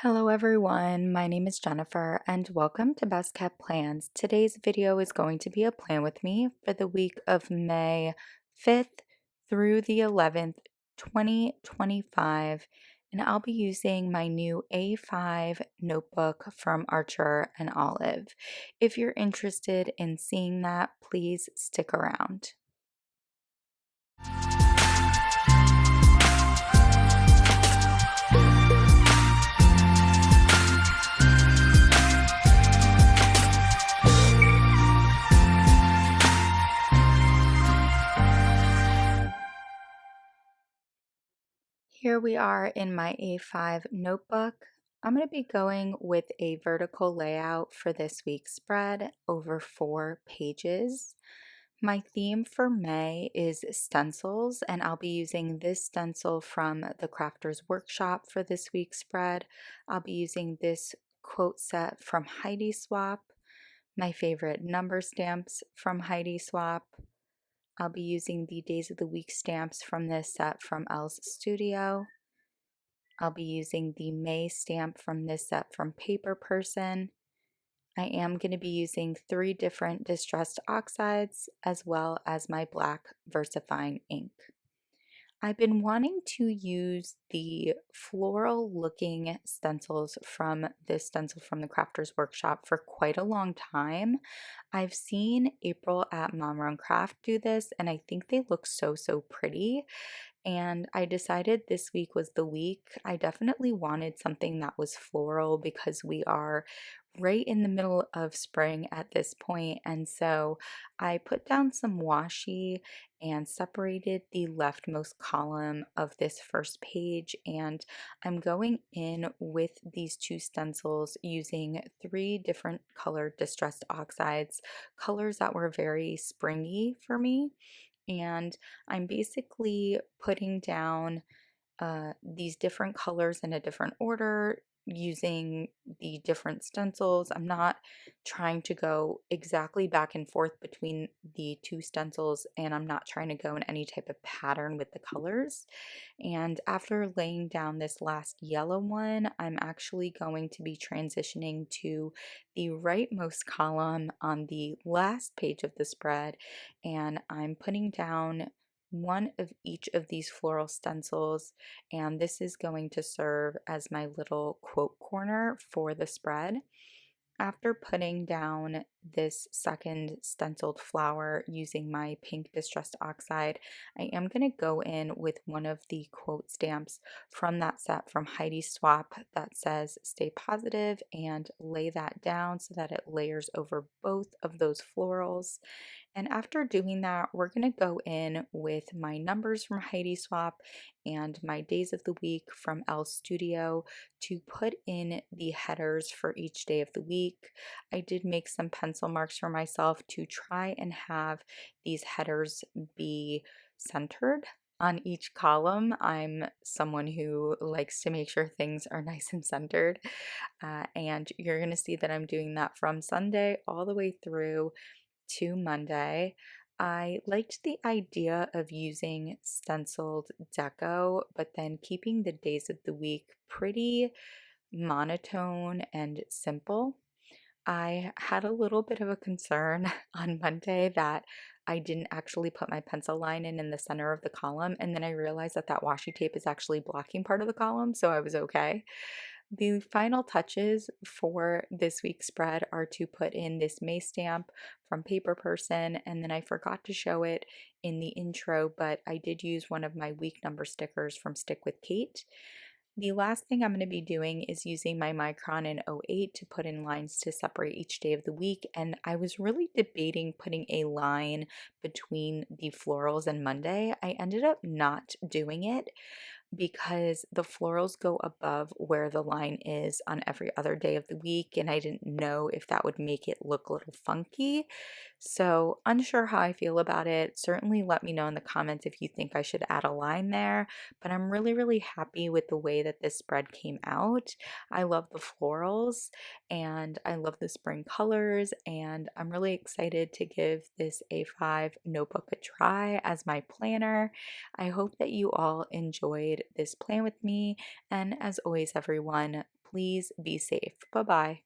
Hello everyone, my name is Jennifer and welcome to Best Kept Plans. Today's video is going to be a plan with me for the week of May 5th through the 11th, 2025, and I'll be using my new A5 notebook from Archer and Olive. If you're interested in seeing that, please stick around. Here we are in my A5 notebook. I'm going to be going with a vertical layout for this week's spread over 4 pages. My theme for May is stencils, and I'll be using this stencil from the Crafters Workshop for this week's spread. I'll be using this quote set from Heidi Swap, my favorite number stamps from Heidi Swap. I'll be using the Days of the Week stamps from this set from Elle's Studio. I'll be using the May stamp from this set from Paper Person. I am going to be using 3 different distressed oxides as well as my black VersaFine ink. I've been wanting to use the floral looking stencils from this stencil from the Crafters Workshop for quite a long time. I've seen April at Mom Run Craft do this and I think they look so pretty, and I decided this week was the week. I definitely wanted something that was floral because we are right in the middle of spring at this point, and so I put down some washi and separated the leftmost column of this first page, and I'm going in with these 2 stencils using 3 different colored distressed oxides, colors that were very springy for me. And I'm basically putting down these different colors in a different order using the different stencils. I'm not trying to go exactly back and forth between the 2 stencils, and I'm not trying to go in any type of pattern with the colors. And after laying down this last yellow one, I'm actually going to be transitioning to the rightmost column on the last page of the spread, and I'm putting down one of each of these floral stencils, and this is going to serve as my little quote corner for the spread. After putting down this second stenciled flower using my pink distressed oxide, I am going to go in with one of the quote stamps from that set from Heidi Swap that says stay positive, and lay that down so that it layers over both of those florals. And after doing that, we're going to go in with my numbers from Heidi Swap and my days of the week from Elle's Studio to put in the headers for each day of the week. I did make some pencil marks for myself to try and have these headers be centered on each column. I'm someone who likes to make sure things are nice and centered, and you're going to see that I'm doing that from Sunday all the way through to Monday. I liked the idea of using stenciled deco, but then keeping the days of the week pretty monotone and simple. I had a little bit of a concern on Monday that I didn't actually put my pencil line in the center of the column, and then I realized that that washi tape is actually blocking part of the column, so I was okay. The final touches for this week's spread are to put in this May stamp from Paper Person, and then I forgot to show it in the intro, but I did use one of my week number stickers from Stick with Kate. The last thing I'm going to be doing is using my Micron in 08 to put in lines to separate each day of the week, and I was really debating putting a line between the florals and Monday. I ended up not doing it because the florals go above where the line is on every other day of the week, and I didn't know if that would make it look a little funky. So, unsure how I feel about it. Certainly let me know in the comments if you think I should add a line there, but I'm really happy with the way that this spread came out. I love the florals and I love the spring colors, and I'm really excited to give this A5 notebook a try as my planner. I hope that you all enjoyed this plan with me, and as always, everyone, Please be safe. Bye bye.